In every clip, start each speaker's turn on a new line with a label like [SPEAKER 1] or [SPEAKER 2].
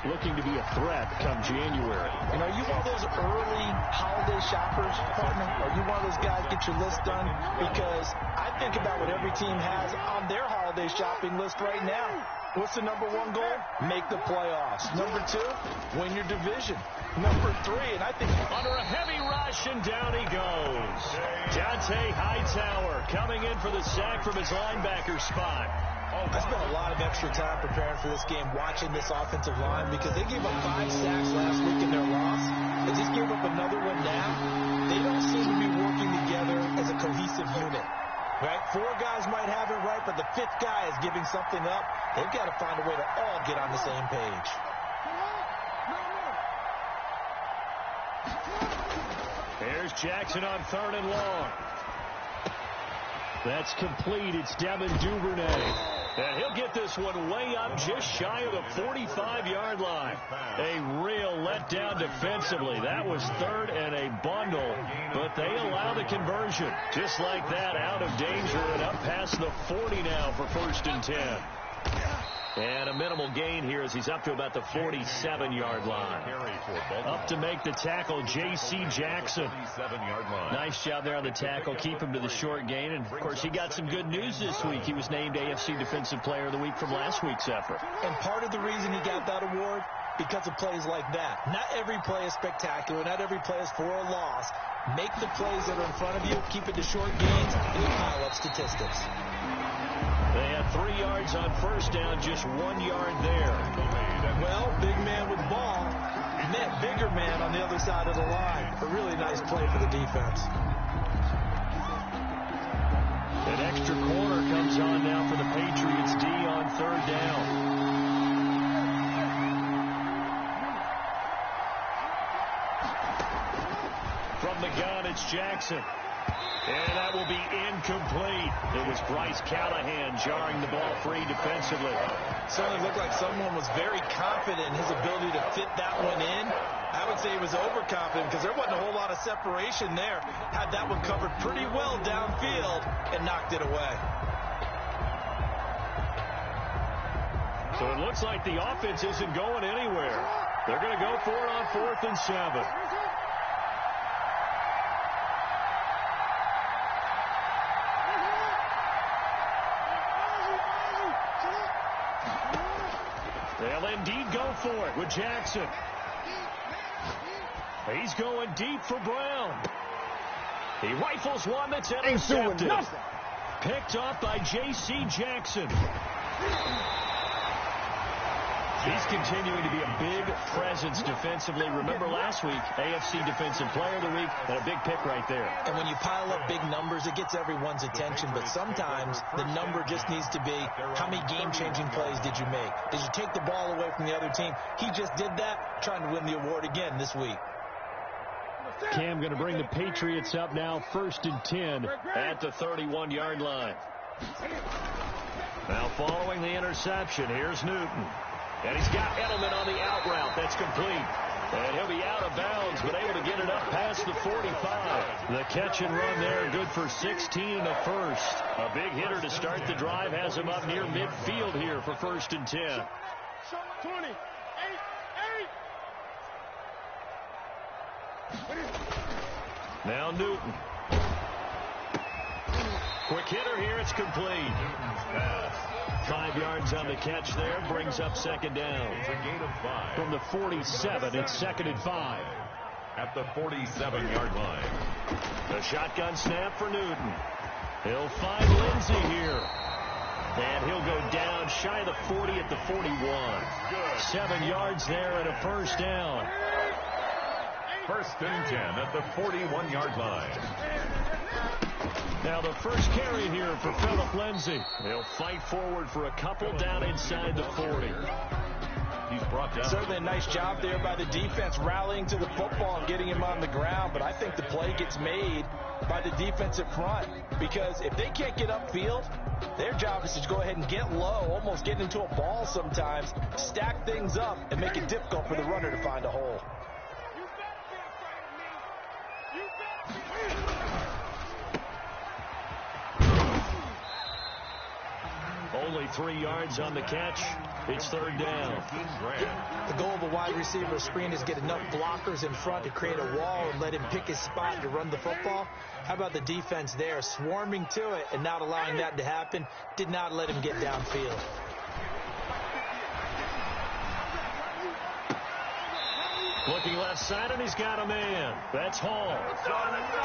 [SPEAKER 1] looking to be a threat come January.
[SPEAKER 2] And are you one of those early holiday shoppers, partner? Are you one of those guys get your list done? Because I think about what every team has on their holiday shopping list right now. What's the number one goal? Make the playoffs. Number two, win your division. Number three, and I think
[SPEAKER 1] under a heavy rush, and down he goes. Dante Hightower coming in for the sack from his linebacker spot.
[SPEAKER 2] I spent a lot of extra time preparing for this game watching this offensive line because they gave up 5 sacks last week in their loss. They just gave up another one now. They don't seem to be working together as a cohesive unit. Right? 4 guys might have it right, but the 5th guy is giving something up. They've got to find a way to all get on the same page.
[SPEAKER 1] Here's Jackson on 3rd and long. That's complete. It's Devin Duvernay. And he'll get this one way up just shy of the 45-yard line. A real letdown defensively. That was 3rd and a bundle, but they allow the conversion. Just like that, out of danger and up past the 40 now for 1st and 10. And a minimal gain here as he's up to about the 47-yard line. Up to make the tackle, J.C. Jackson. Nice job there on the tackle. Keep him to the short gain. And, of course, he got some good news this week. He was named AFC Defensive Player of the Week from last week's effort.
[SPEAKER 2] And part of the reason he got that award, because of plays like that. Not every play is spectacular. Not every play is for a loss. Make the plays that are in front of you. Keep it to short gains. And pile up statistics.
[SPEAKER 1] They had 3 yards on 1st down, just 1 yard there.
[SPEAKER 2] Well, big man with ball met bigger man on the other side of the line. A really nice play for the defense.
[SPEAKER 1] An extra corner comes on now for the Patriots D on 3rd down. From the gun, it's Jackson. And that will be incomplete. It was Bryce Callahan jarring the ball free defensively.
[SPEAKER 2] Certainly looked like someone was very confident in his ability to fit that one in. I would say he was overconfident because there wasn't a whole lot of separation there. Had that one covered pretty well downfield and knocked it away.
[SPEAKER 1] So it looks like the offense isn't going anywhere. They're going to go for it on 4th and 7. They'll indeed go for it with Jackson. He's going deep for Brown. He rifles one that's intercepted. Picked off by J.C. Jackson. He's continuing to be a big presence defensively. Remember last week, AFC Defensive Player of the Week, and a big pick right there.
[SPEAKER 2] And when you pile up big numbers, it gets everyone's attention. But sometimes the number just needs to be, how many game-changing plays did you make? Did you take the ball away from the other team? He just did that, trying to win the award again this week.
[SPEAKER 1] Cam going to bring the Patriots up now, 1st and 10 at the 31-yard line. Now following the interception, here's Newton. And he's got Edelman on the out route. That's complete. And he'll be out of bounds, but able to get it up past the 45. The catch and run there, good for 16 and a first. A big hitter to start the drive, has him up near midfield here for 1st and 10.
[SPEAKER 3] 20.
[SPEAKER 1] Now Newton. Quick hitter here, it's complete. 5 yards on the catch there, brings up 2nd down.
[SPEAKER 4] It's a gain of 5.
[SPEAKER 1] From the 47, it's 2nd and 5.
[SPEAKER 4] At the 47-yard line.
[SPEAKER 1] The shotgun snap for Newton. He'll find Lindsey here. And he'll go down shy of the 40 at the 41. 7 yards there and a 1st down.
[SPEAKER 4] 1st and 10 at the 41-yard line.
[SPEAKER 1] Now the first carry here for Phillip Lindsay. He'll fight forward for a couple down inside the 40.
[SPEAKER 4] He's brought down.
[SPEAKER 2] Certainly a nice job there by the defense rallying to the football and getting him on the ground. But I think the play gets made by the defensive front because if they can't get upfield, their job is to go ahead and get low, almost get into a ball sometimes, stack things up, and make it difficult for the runner to find a hole.
[SPEAKER 1] Only 23 yards on the catch. It's third down.
[SPEAKER 2] The goal of a wide receiver screen is get enough blockers in front to create a wall and let him pick his spot to run the football. How about the defense there, swarming to it and not allowing that to happen? Did not let him get downfield.
[SPEAKER 1] Looking left side, and he's got a man. That's Hall.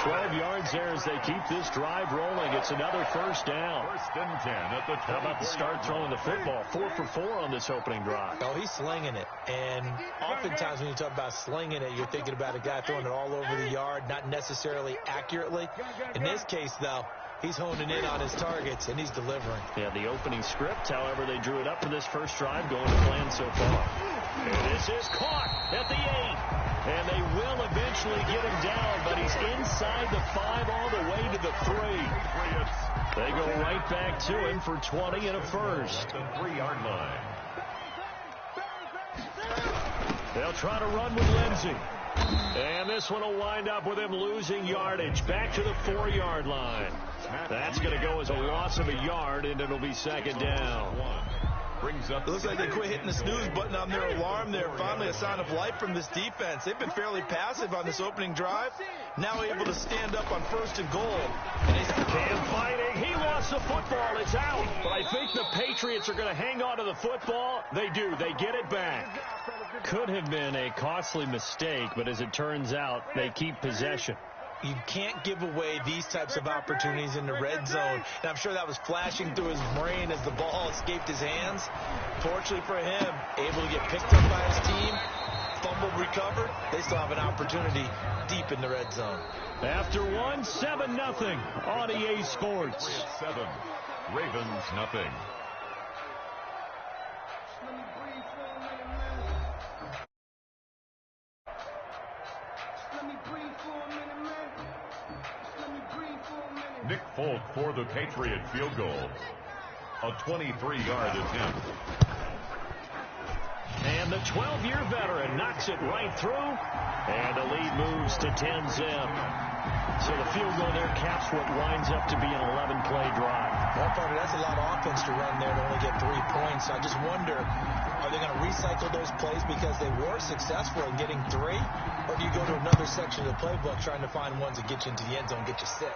[SPEAKER 1] 12 yards there as they keep this drive rolling. It's another first down.
[SPEAKER 4] First and 10 at the 20.
[SPEAKER 1] How about the start throwing the football? 4 for 4 on this opening drive.
[SPEAKER 2] Oh, he's slinging it. And oftentimes when you talk about slinging it, you're thinking about a guy throwing it all over the yard, not necessarily accurately. In this case, though, he's honing in on his targets, and he's delivering.
[SPEAKER 1] Yeah, the opening script, however, they drew it up for this first drive, going to plan so far. And this is caught at the 8. And they will eventually get him down, but he's inside the 5 all the way to the 3. They go right back to him for 20 and a first.
[SPEAKER 4] The 3-yard line.
[SPEAKER 1] They'll try to run with Lindsey. And this one will wind up with him losing yardage back to the 4-yard line. That's going to go as a loss of a yard, and it'll be second down.
[SPEAKER 2] It looks like they quit hitting the snooze button on their alarm there. Finally a sign of life from this defense. They've been fairly passive on this opening drive. Now able to stand up on first and goal.
[SPEAKER 1] Cam fighting. He lost the football. It's out. But I think the Patriots are going to hang on to the football. They do. They get it back. Could have been a costly mistake, but as it turns out, they keep possession.
[SPEAKER 2] You can't give away these types of opportunities in the red zone. And I'm sure that was flashing through his brain as the ball escaped his hands. Fortunately for him, able to get picked up by his team, fumbled, recovered. They still have an opportunity deep in the red zone.
[SPEAKER 1] After one, 7-0 on EA Sports.
[SPEAKER 4] 7. Ravens nothing. Nick Folk for the Patriot field goal. A 23-yard attempt.
[SPEAKER 1] And the 12-year veteran knocks it right through. And the lead moves to 10-zip. So the field goal there caps what winds up to be an 11-play drive.
[SPEAKER 2] Well, partner, that's a lot of offense to run there to only get 3 points. I just wonder, are they going to recycle those plays because they were successful in getting 3? Or do you go to another section of the playbook trying to find ones that get you into the end zone, get you 6?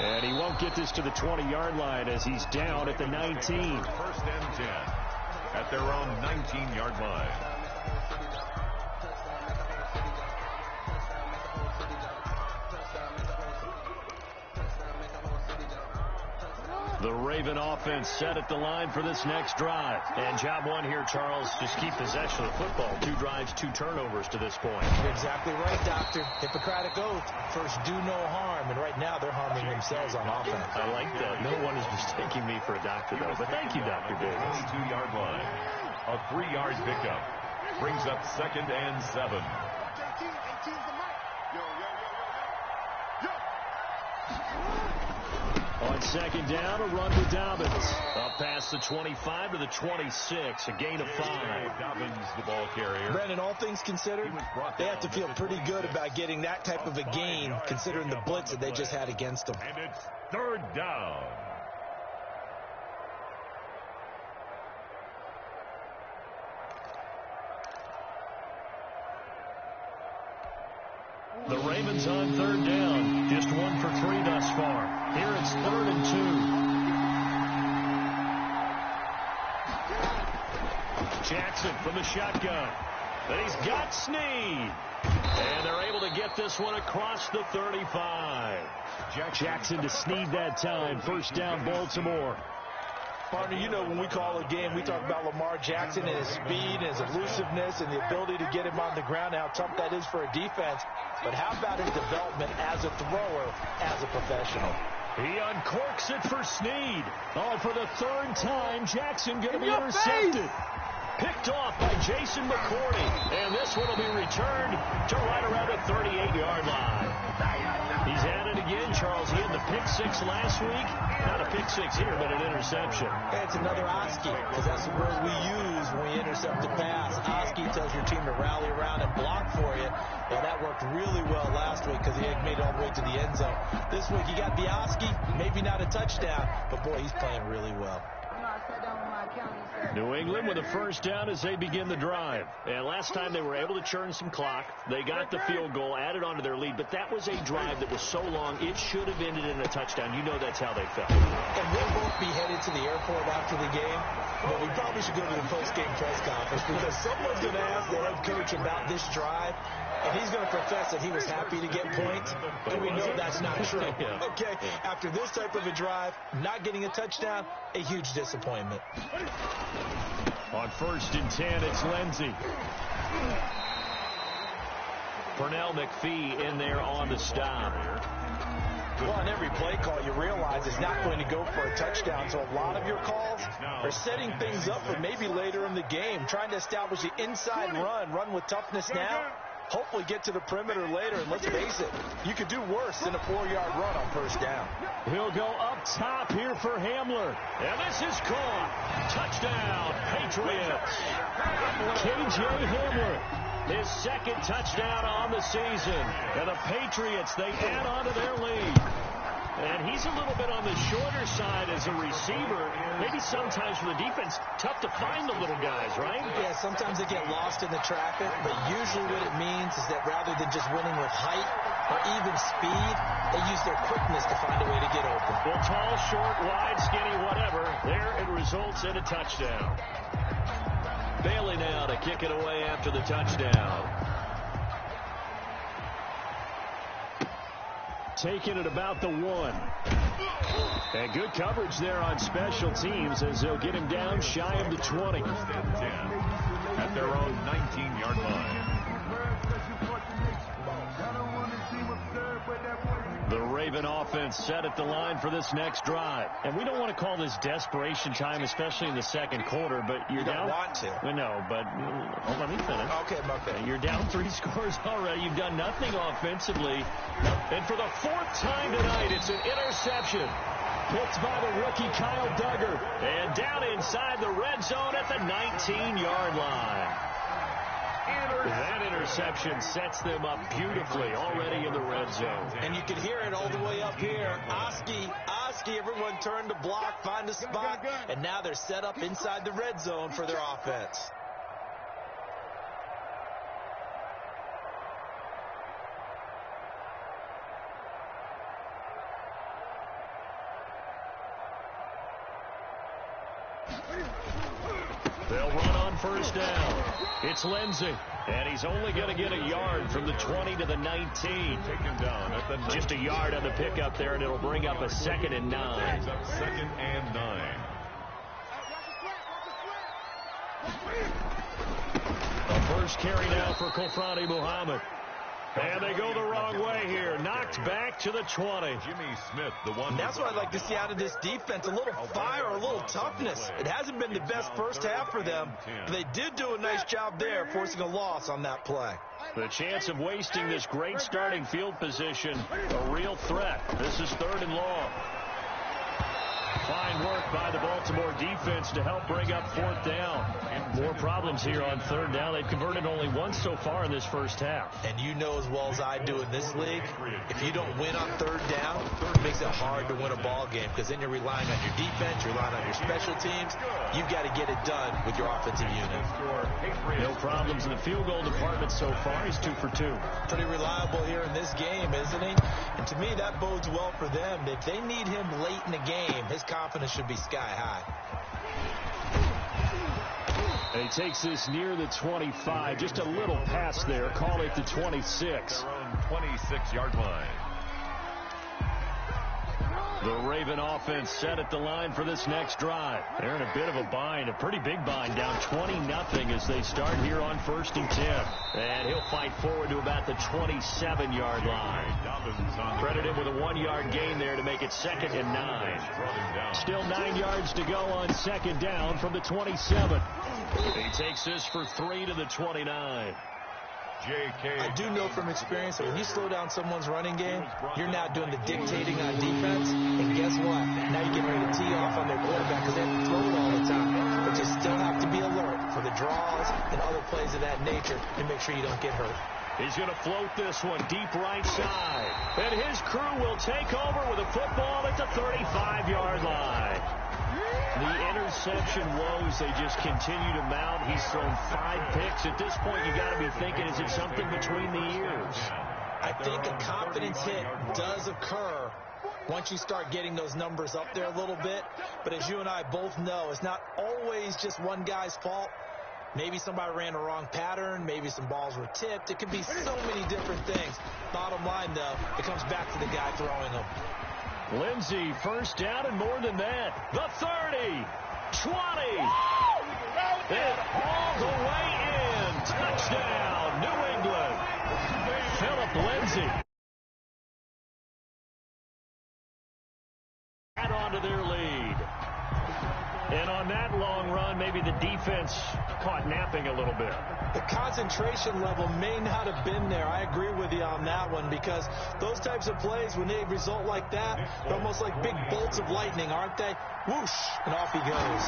[SPEAKER 1] And he won't get this to the 20-yard line as he's down at the 19.
[SPEAKER 4] First and 10 at their own 19-yard line.
[SPEAKER 1] The Raven offense set at the line for this next drive. And job one here, Charles, just keep possession of the football. 2 drives, 2 turnovers to this point.
[SPEAKER 2] You're exactly right, Doctor. Hippocratic oath. First, do no harm. And right now, they're harming themselves on offense.
[SPEAKER 1] I like that. No one is mistaking me for a doctor, though. But thank you, Dr. Davis.
[SPEAKER 4] 22-yard line. A 3-yard pickup. Brings up second and 7.
[SPEAKER 1] On second down, a run with Dobbins. Up past the 25 to the 26, a gain of 5.
[SPEAKER 4] Dobbins, the ball carrier.
[SPEAKER 2] Brandon, all things considered, they have to feel pretty good about getting that type of a gain, considering the blitz that they just had against them.
[SPEAKER 4] And it's third down.
[SPEAKER 1] The Ravens on third down. Just 1 for 3 thus far. Here it's 3rd and 2. Jackson from the shotgun. And he's got Snead. And they're able to get this one across the 35. Jackson to Snead that time. First down, Baltimore.
[SPEAKER 2] Partner, you know when we call a game, we talk about Lamar Jackson and his speed and his elusiveness and the ability to get him on the ground, how tough that is for a defense. But how about his development as a thrower, as a professional?
[SPEAKER 1] He uncorks it for Snead. Oh, for the 3rd time, Jackson going to be intercepted. Picked off by Jason McCourty. And this one will be returned to right around the 38-yard line. He's at it again, Charles. He had the pick 6 last week. Not a pick 6 here, but an interception.
[SPEAKER 2] Hey, it's another Oski, because that's the word we use when we intercept the pass. Oski tells your team to rally around and block for you. Well, that worked really well last week because he had made it all the way to the end zone. This week he got the Oski, maybe not a touchdown, but boy, he's playing really well.
[SPEAKER 1] New England with a first down as they begin the drive. And last time they were able to churn some clock. They got the field goal, added on to their lead. But that was a drive that was so long, it should have ended in a touchdown. You know that's how they felt.
[SPEAKER 2] And we'll both be headed to the airport after the game. But we probably should go to the post-game press conference because someone's going to ask the head coach about this drive. And he's going to profess that he was happy to get points, and we know that's not true. Okay, after this type of a drive, not getting a touchdown, a huge disappointment.
[SPEAKER 1] On 1st and 10, it's Lindsey. Pernell McPhee in there on the stop.
[SPEAKER 2] Well, on every play call, you realize it's not going to go for a touchdown, so a lot of your calls are setting things up for maybe later in the game, trying to establish the inside run with toughness now. Hopefully get to the perimeter later, and let's face it, you could do worse than a 4-yard run on first down.
[SPEAKER 1] He'll go up top here for Hamler. And this is caught. Touchdown, Patriots. K.J. Hamler, his second touchdown on the season. And the Patriots, they add on to their lead. And he's a little bit on the shorter side as a receiver. Maybe sometimes for the defense, tough to find the little guys, right?
[SPEAKER 2] Yeah, sometimes they get lost in the traffic, but usually what it means is that rather than just winning with height or even speed, they use their quickness to find a way to get open.
[SPEAKER 1] Well, tall, short, wide, skinny, whatever, there it results in a touchdown. Bailey now to kick it away after the touchdown. Taking it about the 1. And good coverage there on special teams as they'll get him down shy of the 20.
[SPEAKER 4] 10 at their own 19-yard line.
[SPEAKER 1] The Raven offense set at the line for this next drive. And we don't want to call this desperation time, especially in the second quarter, but you're down.
[SPEAKER 2] You don't want to.
[SPEAKER 1] Well, no, but let me finish.
[SPEAKER 2] Okay, my bad.
[SPEAKER 1] You're down 3 scores already. You've done nothing offensively. And for the 4th time tonight, it's an interception. Picked by the rookie Kyle Duggar. And down inside the red zone at the 19-yard line. That interception sets them up beautifully already in the red zone.
[SPEAKER 2] And you can hear it all the way up here. Oski, everyone turn to block, find a spot, and now they're set up inside the red zone for their offense.
[SPEAKER 1] They'll run on first down. It's Lindsey, and he's only going to get a yard from the 20 to the 19.
[SPEAKER 4] Taken down at the 19.
[SPEAKER 1] Just a yard on the pickup there, and it'll bring up a 2nd and 9.
[SPEAKER 4] 2nd and 9.
[SPEAKER 1] The first carry now for Kofrani Muhammad. And they go the wrong way here. Knocked back to the 20.
[SPEAKER 4] Jimmy Smith, the one.
[SPEAKER 2] And that's what I'd like to see out of this defense. A little fire, a little toughness. It hasn't been the best first half for them. But they did do a nice job there, forcing a loss on that play.
[SPEAKER 1] The chance of wasting this great starting field position, a real threat. This is 3rd and long. Fine work by the Baltimore defense to help bring up 4th down. More problems here on 3rd down. They've converted only once so far in this first half.
[SPEAKER 2] And you know as well as I do in this league, if you don't win on 3rd down, it makes it hard to win a ball game because then you're relying on your defense, you're relying on your special teams. You've got to get it done with your offensive unit.
[SPEAKER 1] No problems in the field goal department so far. He's 2 for 2.
[SPEAKER 2] Pretty reliable here in this game, isn't he? And to me, that bodes well for them. If they need him late in the game, his confidence should be sky high.
[SPEAKER 1] And he takes this near the 25. Just a little pass there. Call it the 26.
[SPEAKER 4] Their own 26-yard line.
[SPEAKER 1] The Raven offense set at the line for this next drive. They're in a bit of a bind, a pretty big bind, down 20-0 as they start here on 1st and 10. And he'll fight forward to about the 27-yard line. Credited with a 1-yard gain there to make it 2nd and 9. Still 9 yards to go on 2nd down from the 27. He takes this for 3 to the 29.
[SPEAKER 2] I do know from experience that when you slow down someone's running game, you're now doing the dictating on defense. And guess what? Now you're getting ready to tee off on their quarterback because they have to throw it all the time. But you still have to be alert for the draws and other plays of that nature to make sure you don't get hurt.
[SPEAKER 1] He's going to float this one deep right side. And his crew will take over with a football at the 35-yard line. The interception woes, they just continue to mount. He's thrown 5 picks. At this point, you got to be thinking, is it something between the ears?
[SPEAKER 2] I think a confidence hit does occur once you start getting those numbers up there a little bit. But as you and I both know, it's not always just one guy's fault. Maybe somebody ran the wrong pattern. Maybe some balls were tipped. It could be so many different things. Bottom line, though, it comes back to the guy throwing them.
[SPEAKER 1] Lindsey, first down and more than that. The 30, 20, and all the way in. Touchdown, New England. Philip Lindsey. Add on to their lead. And on that long run, maybe the defense caught napping a little bit.
[SPEAKER 2] The concentration level may not have been there. I agree with you on that one, because those types of plays, when they result like that, they're almost like big bolts of lightning, aren't they? Whoosh, and off he goes.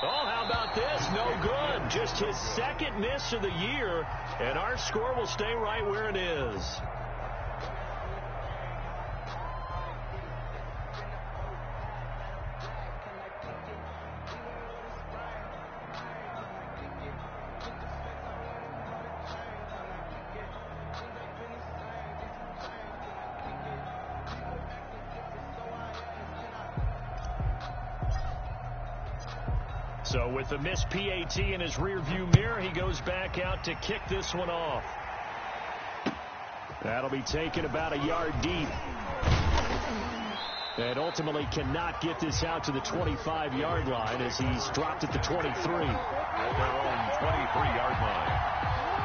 [SPEAKER 1] Oh, how about this? No good. Just his second miss of the year, and our score will stay right where it is. So with the missed PAT in his rearview mirror, he goes back out to kick this one off. That'll be taken about a yard deep. And ultimately cannot get this out to the 25-yard line as he's dropped at the 23.
[SPEAKER 4] At their own 23-yard line.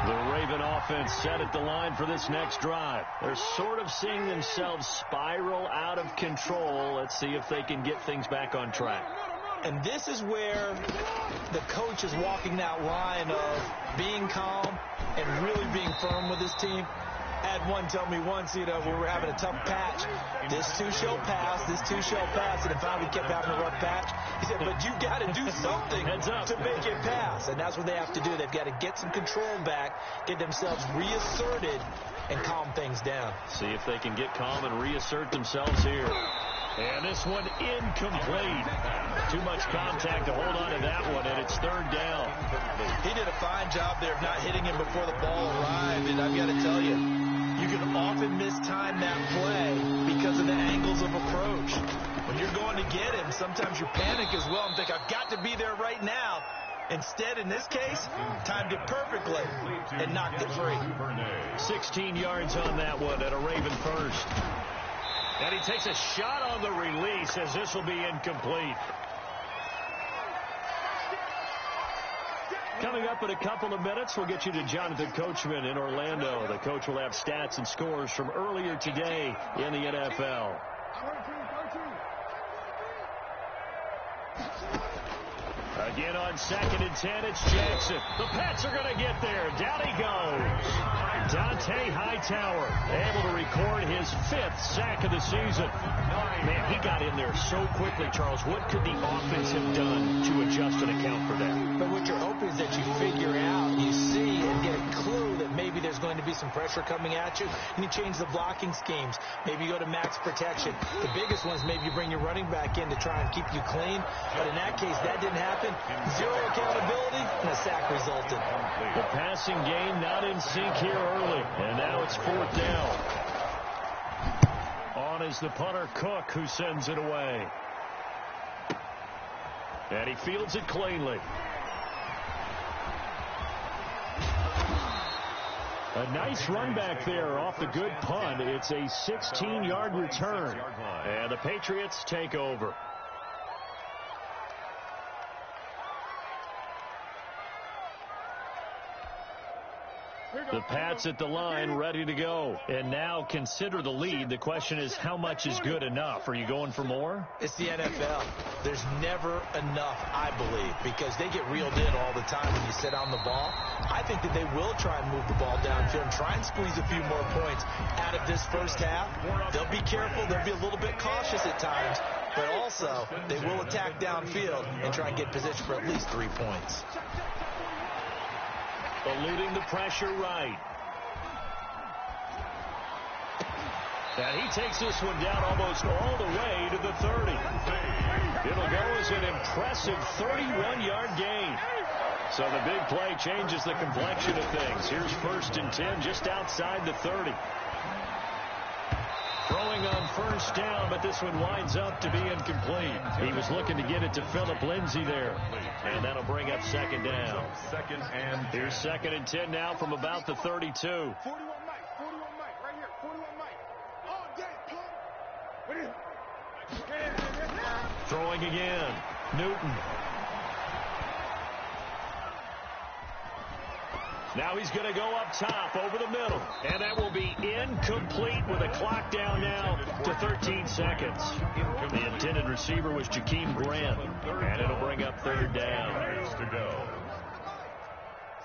[SPEAKER 1] The Raven offense set at the line for this next drive. They're sort of seeing themselves spiral out of control. Let's see if they can get things back on track.
[SPEAKER 2] And this is where the coach is walking that line of being calm and really being firm with his team. I had one tell me once, when we were having a tough patch, this too shall pass, this too shall pass, and finally we kept having a rough patch. He said, but you got to do something to make it pass. And that's what they have to do. They've got to get some control back, get themselves reasserted, and calm things down.
[SPEAKER 1] See if they can get calm and reassert themselves here. And this one incomplete. Too much contact to hold on to that one, and it's third down.
[SPEAKER 2] He did a fine job there of not hitting him before the ball arrived, and I've got to tell you, you can often mistime that play because of the angles of approach. When you're going to get him, sometimes you panic as well and think, I've got to be there right now. Instead, in this case, timed it perfectly and knocked it free.
[SPEAKER 1] 16 yards on that one at a Raven first. And he takes a shot on the release as this will be incomplete. Coming up in a couple of minutes, we'll get you to Jonathan Coachman in Orlando. The coach will have stats and scores from earlier today in the NFL. Again on 2nd and 10, it's Jackson. The Pats are going to get there. Down he goes. Dante Hightower able to record his 5th sack of the season. Man, he got in there so quickly, Charles. What could the offense have done to adjust and account for that?
[SPEAKER 2] But what you're hoping is that you figure out, you see, and get a clue that maybe there's going to be some pressure coming at you, and you change the blocking schemes. Maybe you go to max protection. The biggest one is maybe you bring your running back in to try and keep you clean. But in that case, that didn't happen. Zero accountability, and a sack resulted.
[SPEAKER 1] The passing game not in sync here early, and now it's 4th down. On is the punter Cook, who sends it away. And he fields it cleanly. A nice run back there off the good punt. It's a 16-yard return, and the Patriots take over. The Pats at the line, ready to go. And now consider the lead. The question is, how much is good enough? Are you going for more?
[SPEAKER 2] It's the NFL. There's never enough, I believe, because they get reeled in all the time when you sit on the ball. I think that they will try and move the ball downfield and try and squeeze a few more points out of this first half. They'll be careful. They'll be a little bit cautious at times, but also they will attack downfield and try and get position for at least 3 points.
[SPEAKER 1] eluding the pressure right. And he takes this one down almost all the way to the 30. It'll go as an impressive 31-yard gain. So the big play changes the complexion of things. Here's 1st and 10 just outside the 30. Throwing on 1st down, but this one winds up to be incomplete. He was looking to get it to Phillip Lindsay there. And that'll bring up 2nd down. Here's 2nd and 10 now from about the 32.
[SPEAKER 3] 41 Mike, right here, 41 Mike. Oh, damn,
[SPEAKER 1] throwing again. Newton. Now he's going to go up top over the middle. And that will be incomplete with a clock down now to 13 seconds. The intended receiver was Jakeem Grant. And it'll bring up 3rd down.
[SPEAKER 4] To go.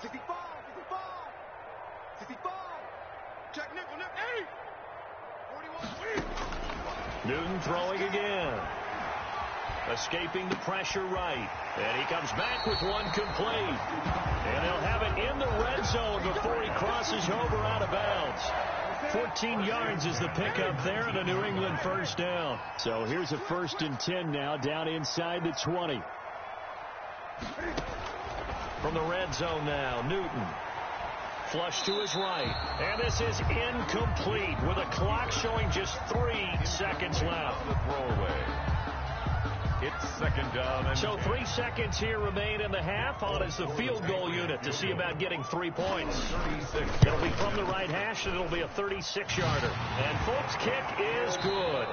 [SPEAKER 3] 65, 65. Check nickel, 80. 41.
[SPEAKER 1] Newton throwing again. Escaping the pressure right. And he comes back with one complete. And he'll have it in the red zone before he crosses over out of bounds. 14 yards is the pickup there and a New England 1st down. So here's a 1st and 10 now down inside the 20. From the red zone now, Newton. Flush to his right. And this is incomplete with a clock showing just 3 seconds left.
[SPEAKER 4] The throwaway. It's 2nd down.
[SPEAKER 1] So 3 seconds here remain in the half on as the field goal unit to see about getting 3 points. It'll be from the right hash, and it'll be a 36-yarder. And folks, kick is good.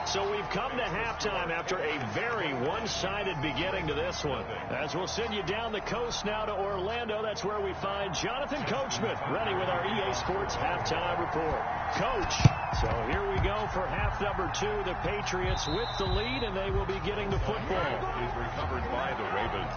[SPEAKER 1] So we've come to halftime after a very one-sided beginning to this one. As we'll send you down the coast now to Orlando, that's where we find Jonathan Coachman ready with our EA Sports halftime report. Coach, so here we go for half number 2. The Patriots with the lead, and they will be getting the football.
[SPEAKER 4] Is recovered by the Ravens.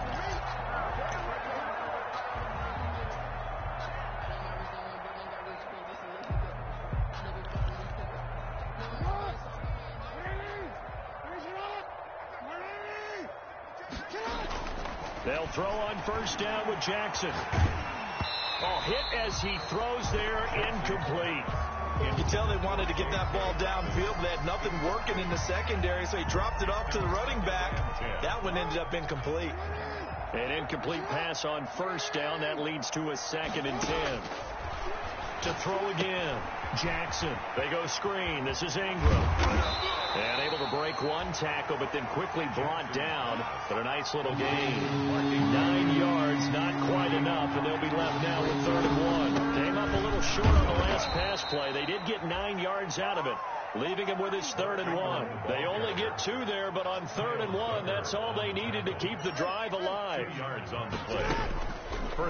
[SPEAKER 1] They'll throw on 1st down with Jackson. Oh, hit as he throws there, incomplete.
[SPEAKER 2] You can tell they wanted to get that ball downfield. They had nothing working in the secondary, so he dropped it off to the running back. That one ended up incomplete.
[SPEAKER 1] An incomplete pass on 1st down. That leads to a 2nd and 10. To throw again. Jackson. They go screen. This is Ingram. And able to break one tackle, but then quickly brought down. But a nice little gain. 9 yards, not quite enough, and they'll be left now with 3rd and 1. Came up a little short on the last pass play. They did get 9 yards out of it, leaving him with his 3rd and 1. They only get 2 there, but on 3rd and 1, that's all they needed to keep the drive alive.
[SPEAKER 4] 2 yards on the play.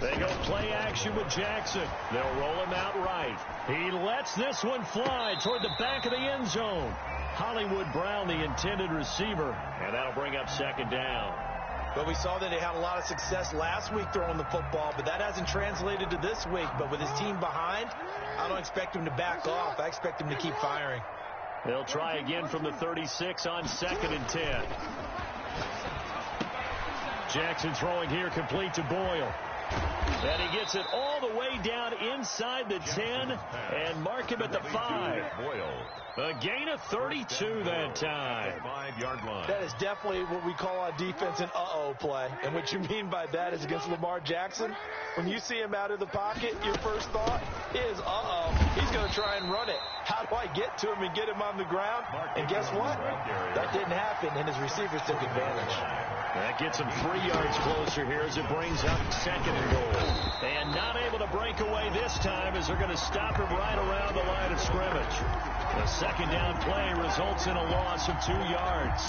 [SPEAKER 1] They go play action with Jackson. They'll roll him out right. He lets this one fly toward the back of the end zone. Hollywood Brown, the intended receiver, and that'll bring up 2nd down.
[SPEAKER 2] But we saw that he had a lot of success last week throwing the football, but that hasn't translated to this week. But with his team behind, I don't expect him to back off. I expect him to keep firing.
[SPEAKER 1] They'll try again from the 36 on 2nd and 10. Jackson throwing here, complete to Boyle. And he gets it all the way down inside the 10 and mark him at the 5. A gain of 32 that time.
[SPEAKER 4] 5-yard line.
[SPEAKER 2] That is definitely what we call on defense an uh-oh play. And what you mean by that is against Lamar Jackson, when you see him out of the pocket, your first thought is, uh-oh, he's going to try and run it. How do I get to him and get him on the ground? And guess what? That didn't happen, and his receivers took advantage.
[SPEAKER 1] That gets him 3 yards closer here as it brings up 2nd and goal. And not able to break away this time as they're going to stop him right around the line of scrimmage. The 2nd down play results in a loss of 2 yards.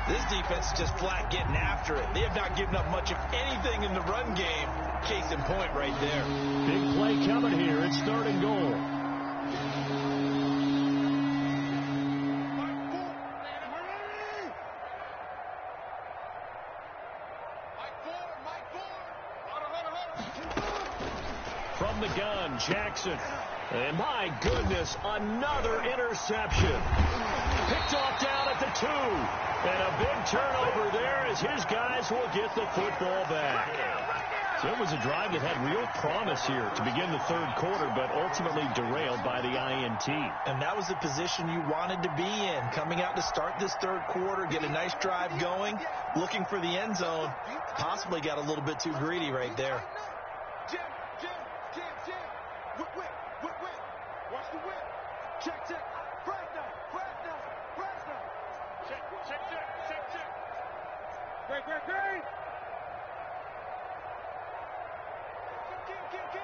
[SPEAKER 2] This defense is just flat getting after it. They have not given up much of anything in the run game. Case in point right there.
[SPEAKER 1] Big play coming here. It's 3rd and goal. From the gun, Jackson. And my goodness, another interception. Picked off down at the 2. And a big turnover there as his guys will get the football back. So it was a drive that had real promise here to begin the third quarter, but ultimately derailed by the INT.
[SPEAKER 2] And that was the position you wanted to be in, coming out to start this third quarter, get a nice drive going, looking for the end zone. Possibly got a little bit too greedy right there.
[SPEAKER 3] Jim. Whip. Watch the whip. Check. Fresno. Check. Great. Kill.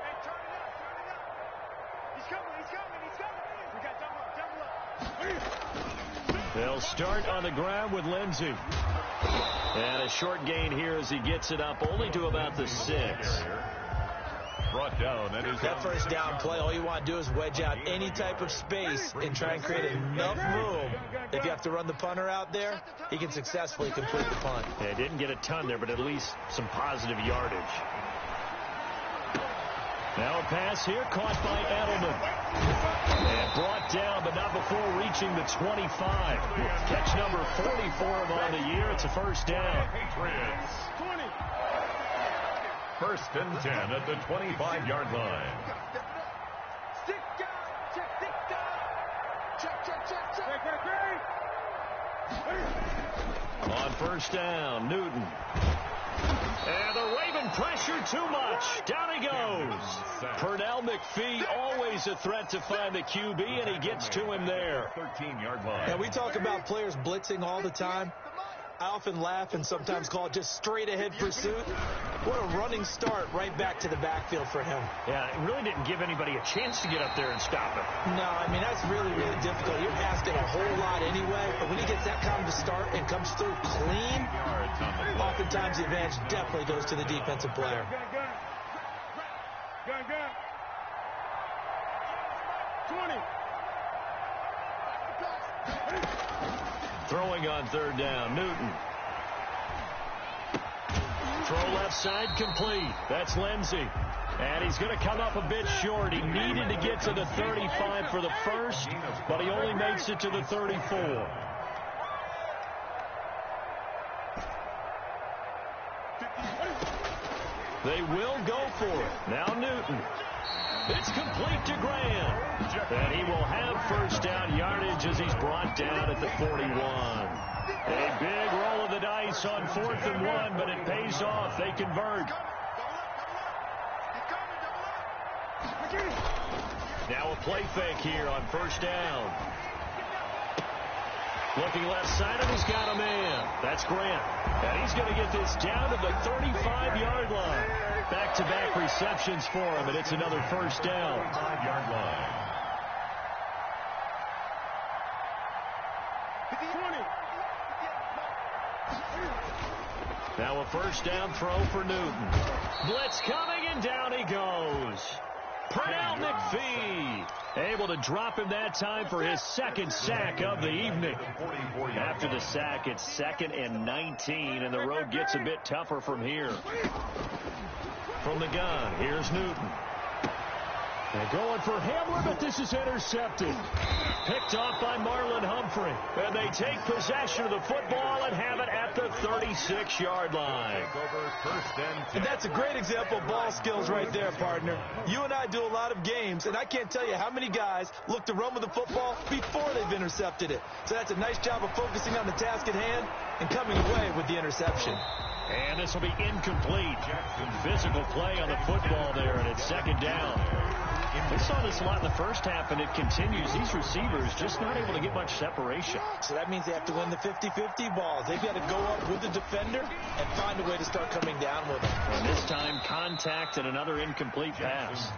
[SPEAKER 3] Hey, turn it up. He's coming. We got double up.
[SPEAKER 1] They'll start on the ground with Lindsey. And a short gain here as he gets it up only to about the 6.
[SPEAKER 4] Brought down.
[SPEAKER 2] That first down play, all you want to do is wedge out any type of space and try and create enough room. If you have to run the punter out there, he can successfully complete the punt.
[SPEAKER 1] Yeah, didn't get a ton there, but at least some positive yardage. Now a pass here, caught by Edelman. And brought down, but not before reaching the 25. Catch number 40 for him on the year. It's a first down.
[SPEAKER 4] Patriots.
[SPEAKER 3] 20.
[SPEAKER 4] First and 10 at the 25-yard line.
[SPEAKER 3] Stick down. Check. Great.
[SPEAKER 1] On first down, Newton. And the Raven pressure too much. Down he goes. Pernell McPhee, always a threat to find the QB, and he gets to him there.
[SPEAKER 4] 13-yard line.
[SPEAKER 2] And we talk about players blitzing all the time. I often laugh and sometimes call it just straight ahead pursuit. What a running start right back to the backfield for him.
[SPEAKER 1] Yeah, it really didn't give anybody a chance to get up there and stop him.
[SPEAKER 2] No, I mean, that's really difficult. You're asking a whole lot anyway, but when he gets that kind of a start and comes through clean, oftentimes the advantage definitely goes to the defensive player.
[SPEAKER 3] Gun. 20.
[SPEAKER 1] Throwing on third down, Newton. Throw left side complete. That's Lindsey. And he's going to come up a bit short. He needed to get to the 35 for the first, but he only makes it to the 34. They will go for it. Now Newton. It's complete to Graham. And he will have first down yardage as he's brought down at the 41. A big roll of the dice on 4th and 1, but it pays off. They convert. Now a play fake here on first down. Looking left side, and he's got a man. That's Grant. And he's going to get this down to the 35-yard line. Back-to-back receptions for him, and it's another first down.
[SPEAKER 4] 5-yard line.
[SPEAKER 3] 20.
[SPEAKER 1] Now a first down throw for Newton. Blitz coming, and down he goes. Pernell McPhee able to drop him that time for his second sack of the evening. After the sack, it's 2nd and 19, and the road gets a bit tougher from here. From the gun, here's Newton. They're going for Hamler, but this is intercepted. Picked off by Marlon Humphrey. And they take possession of the football and have it at the 36-yard line.
[SPEAKER 2] And that's a great example of ball skills right there, partner. You and I do a lot of games, and I can't tell you how many guys look to run with the football before they've intercepted it. So that's a nice job of focusing on the task at hand and coming away with the interception.
[SPEAKER 1] And this will be incomplete. Physical play on the football there, and it's 2nd down. We saw this a lot in the first half, and it continues. These receivers just not able to get much separation.
[SPEAKER 2] So that means they have to win the 50-50 balls. They've got to go up with the defender and find a way to start coming down with them.
[SPEAKER 1] And this time, contact and another incomplete pass.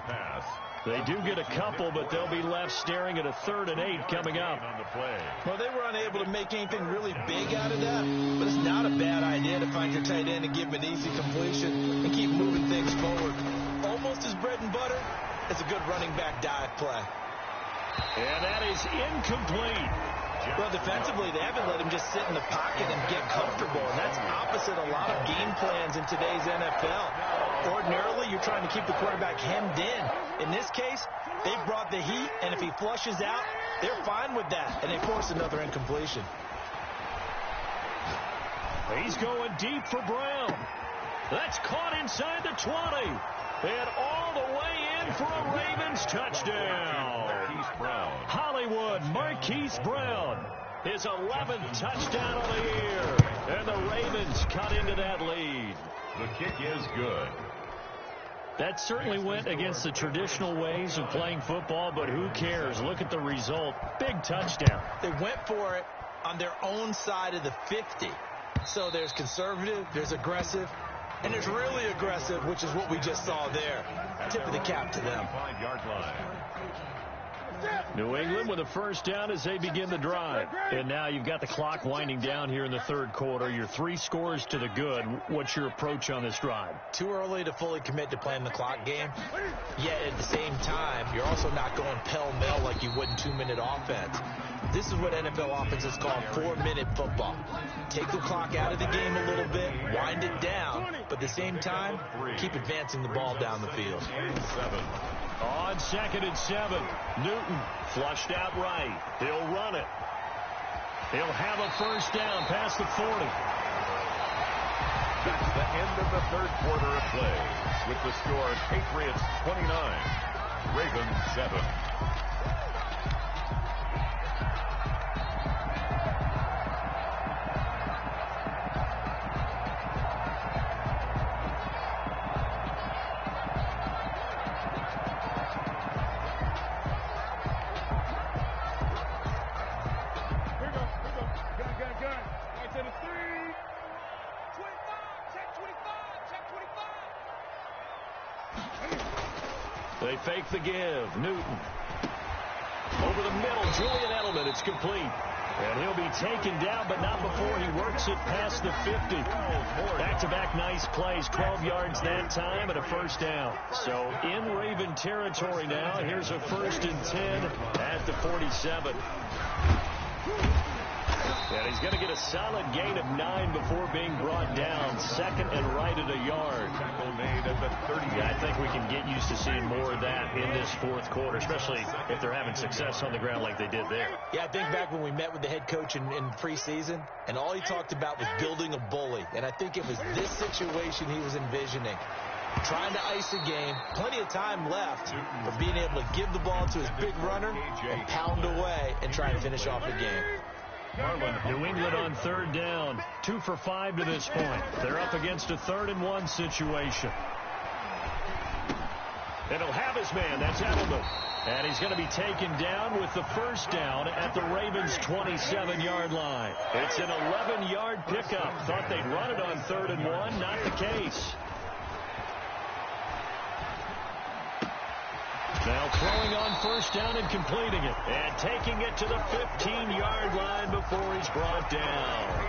[SPEAKER 1] They do get a couple, but they'll be left staring at a 3rd and 8 coming up.
[SPEAKER 2] Well, they were unable to make anything really big out of that, but it's not a bad idea to find your tight end and give him an easy completion and keep moving things forward. Almost as bread and butter as a good running back dive play.
[SPEAKER 1] And that is incomplete.
[SPEAKER 2] Well, defensively, they haven't let him just sit in the pocket and get comfortable, and that's opposite a lot of game plans in today's NFL. Ordinarily, you're trying to keep the quarterback hemmed in. In this case, they brought the heat, and if he flushes out, they're fine with that, and they force another incompletion.
[SPEAKER 1] He's going deep for Brown. That's caught inside the 20. And all the way in for a Ravens touchdown. Hollywood Marquise Brown. His 11th touchdown of the year. And the Ravens cut into that lead.
[SPEAKER 4] The kick is good.
[SPEAKER 1] That certainly went against the traditional ways of playing football, but who cares? Look at the result. Big touchdown.
[SPEAKER 2] They went for it on their own side of the 50. So there's conservative, there's aggressive, and there's really aggressive, which is what we just saw there. Tip of the cap to them.
[SPEAKER 4] 5-yard line.
[SPEAKER 1] New England with a first down as they begin the drive. And now you've got the clock winding down here in the third quarter. You're 3 scores to the good. What's your approach on this drive?
[SPEAKER 2] Too early to fully commit to playing the clock game. Yet at the same time, you're also not going pell-mell like you would in 2-minute offense. This is what NFL offenses call 4-minute football. Take the clock out of the game a little bit, wind it down, but at the same time, keep advancing the ball down the field.
[SPEAKER 4] 7.
[SPEAKER 1] On 2nd and 7, Newton flushed out right. He'll run it. He'll have a first down past the 40.
[SPEAKER 4] That's the end of the third quarter of play. With the score, Patriots 29, Ravens 7.
[SPEAKER 1] They fake the give. Newton. Over the middle. Julian Edelman. It's complete. And he'll be taken down, but not before he works it past the 50. Back-to-back nice plays. 12 yards that time and a first down. So in Raven territory now. Here's a 1st and 10 at the 47. And he's going to get a solid gain of 9 before being brought down. 2nd and right at a yard. Yeah, I think we can get used to seeing more of that in this fourth quarter, especially if they're having success on the ground like they did there.
[SPEAKER 2] Yeah, I think back when we met with the head coach in preseason, and all he talked about was building a bully. And I think it was this situation he was envisioning. Trying to ice the game, plenty of time left, but being able to give the ball to his big runner and pound away and try and finish off the game.
[SPEAKER 1] New England on 3rd down. 2 for 5 to this point. They're up against a 3rd and 1 situation. And he'll have his man. That's Edelman. And he's going to be taken down with the first down at the Ravens' 27-yard line. It's an 11-yard pickup. Thought they'd run it on 3rd and 1. Not the case. Now throwing on first down and completing it. And taking it to the 15-yard line before he's brought down.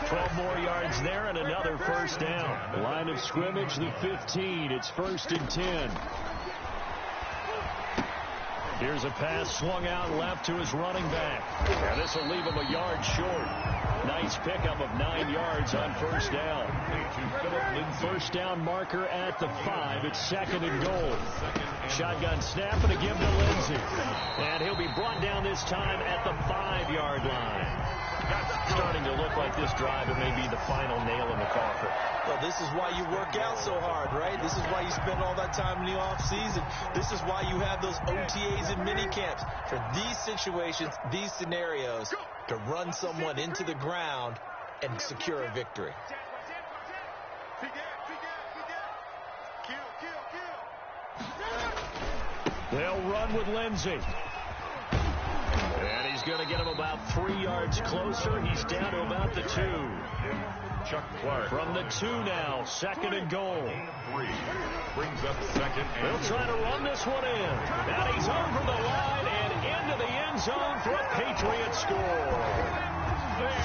[SPEAKER 1] 12 more yards there and another first down. Line of scrimmage, the 15. It's 1st and 10. Here's a pass swung out left to his running back. And this will leave him a yard short. Nice pickup of 9 yards on first down. First down marker at the 5. It's 2nd and goal. Shotgun snap and a give to Lindsey. And he'll be brought down this time at the 5-yard line. Starting to look like this drive, it may be the final nail in the coffin.
[SPEAKER 2] Well, this is why you work out so hard, right? This is why you spend all that time in the offseason. This is why you have those OTAs and mini camps. For these situations, these scenarios, to run someone into the ground and secure a victory.
[SPEAKER 1] They'll run with Lindsey. And he's going to get him about 3 yards closer. He's down to about the 2.
[SPEAKER 4] Chuck Clark.
[SPEAKER 1] From the 2 now, 2nd and goal.
[SPEAKER 4] 3 brings up 2nd.
[SPEAKER 1] They'll try to run this one in. Now he's over the line and into the end zone for a Patriot score.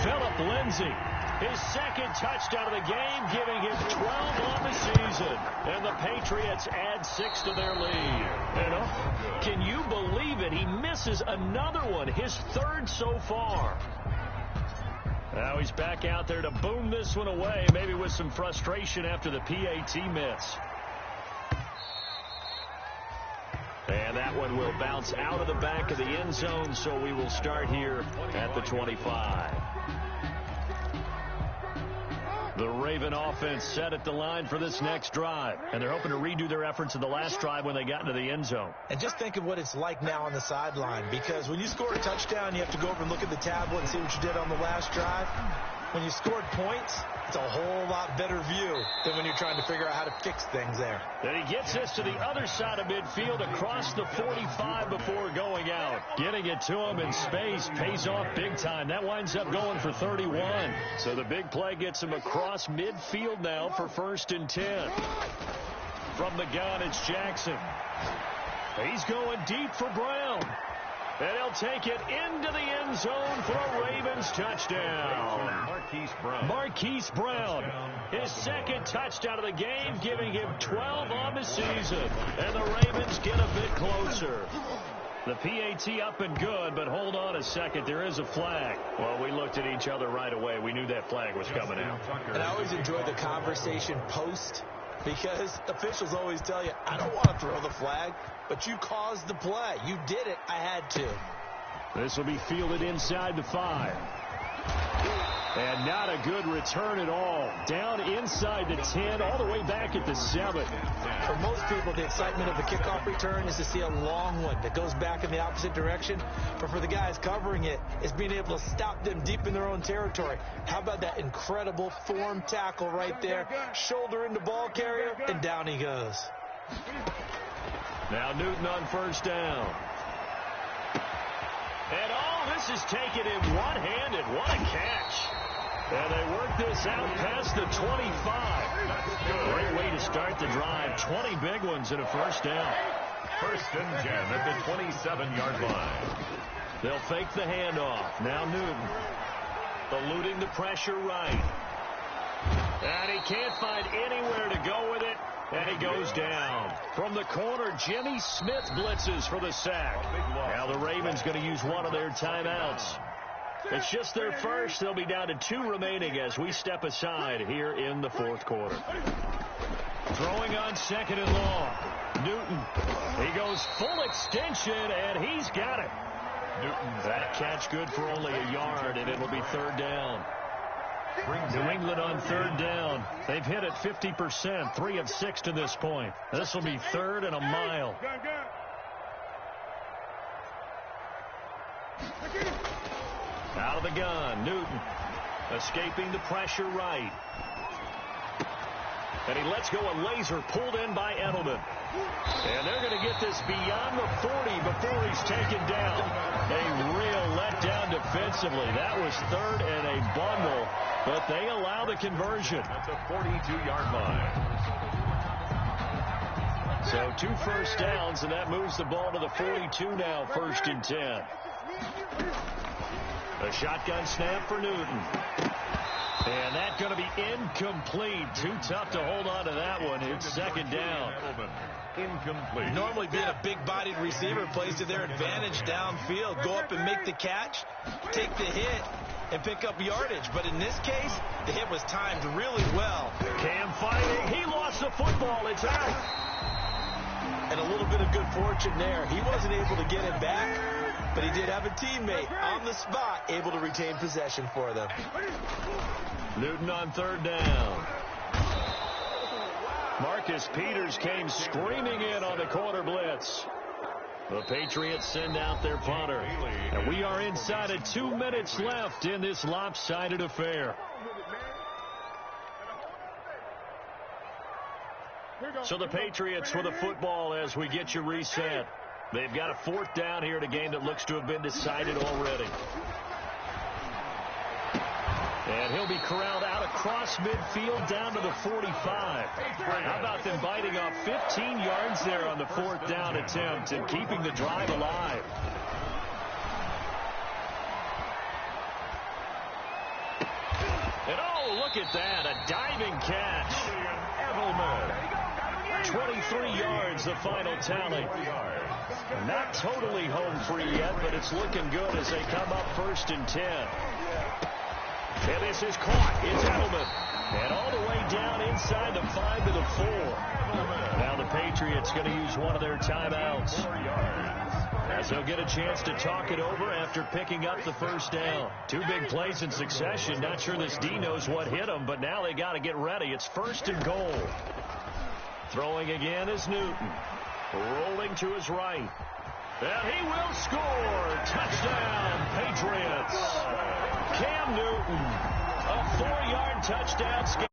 [SPEAKER 1] Philip Lindsey, his 2nd touchdown of the game, giving him 12 on the season. And the Patriots add 6 to their lead. And can you believe it? He misses another one, his 3rd so far. Now he's back out there to boom this one away, maybe with some frustration after the PAT miss. And that one will bounce out of the back of the end zone, so we will start here at the 25. The Raven offense set at the line for this next drive, and they're hoping to redo their efforts in the last drive when they got into the end zone.
[SPEAKER 2] And just think of what it's like now on the sideline, because when you score a touchdown, you have to go over and look at the tablet and see what you did on the last drive. When you scored points, it's a whole lot better view than when you're trying to figure out how to fix things there.
[SPEAKER 1] And he gets this to the other side of midfield across the 45 before going out. Getting it to him in space pays off big time. That winds up going for 31. So the big play gets him across midfield now for 1st and 10. From the gun, it's Jackson. He's going deep for Brown. And he'll take it into the end zone for a Ravens touchdown. Marquise Brown, his second touchdown of the game, giving him 12 on the season. And the Ravens get a bit closer. The PAT up and good, but hold on a second. There is a flag. Well, we looked at each other right away. We knew that flag was coming out.
[SPEAKER 2] And I always enjoy the conversation post, because officials always tell you, I don't want to throw the flag, but you caused the play. You did it. I had to.
[SPEAKER 1] This will be fielded inside the 5. And not a good return at all. Down inside the 10, all the way back at the 7.
[SPEAKER 2] For most people, the excitement of the kickoff return is to see a long one that goes back in the opposite direction. But for the guys covering it, it's being able to stop them deep in their own territory. How about that incredible form tackle right there? Shoulder into ball carrier, and down he goes.
[SPEAKER 1] Now Newton on 1st down. And this is taken in one-handed. What a catch. And they work this out past the 25. Great way to start the drive. 20 big ones and a 1st down.
[SPEAKER 4] 1st and 10 at the 27-yard line.
[SPEAKER 1] They'll fake the handoff. Now Newton eluding the pressure right. And he can't find anywhere to go with it. And he goes down. From the corner, Jimmy Smith blitzes for the sack. Now the Ravens going to use one of their timeouts. It's just their first. They'll be down to 2 remaining as we step aside here in the 4th quarter. Throwing on 2nd and long. Newton. He goes full extension, and he's got it. That catch good for only a yard, and it'll be 3rd down. New England on 3rd down. They've hit it 50%, 3 of 6 to this point. This will be 3rd and a mile. Out of the gun, Newton escaping the pressure right. And he lets go a laser pulled in by Edelman. And they're going to get this beyond the 40 before he's taken down. A real letdown defensively. That was 3rd and a bundle, but they allow the conversion.
[SPEAKER 4] That's a 42-yard line.
[SPEAKER 1] So 2 1st downs, and that moves the ball to the 42 now, 1st and 10. A shotgun snap for Newton. And that's going to be incomplete. Too tough to hold on to that one. It's 2nd down.
[SPEAKER 4] Incomplete.
[SPEAKER 2] Normally being a big-bodied receiver plays to their advantage downfield. Go up and make the catch, take the hit, and pick up yardage. But in this case, the hit was timed really well.
[SPEAKER 1] Cam fighting. He lost the football. It's out.
[SPEAKER 2] And a little bit of good fortune there. He wasn't able to get it back, but he did have a teammate on the spot able to retain possession for them.
[SPEAKER 1] Newton on 3rd down. Marcus Peters came screaming in on the corner blitz. The Patriots send out their punter. And we are inside of 2 minutes left in this lopsided affair. So the Patriots with the football as we get you reset. They've got a 4th down here in a game that looks to have been decided already. And he'll be corralled out across midfield down to the 45. How about them biting off 15 yards there on the 4th down attempt and keeping the drive alive? And oh, look at that, a diving catch. Edelman. 23 yards, the final tally. Not totally home free yet, but it's looking good as they come up 1st and 10. And this is caught. It's Edelman. And all the way down inside the 5 to the 4. Now the Patriots going to use one of their timeouts. As he'll get a chance to talk it over after picking up the first down. 2 big plays in succession. Not sure this D knows what hit him, but now they got to get ready. It's 1st and goal. Throwing again is Newton. Rolling to his right. And he will score. Touchdown, Patriots. Cam Newton. A 4-yard touchdown.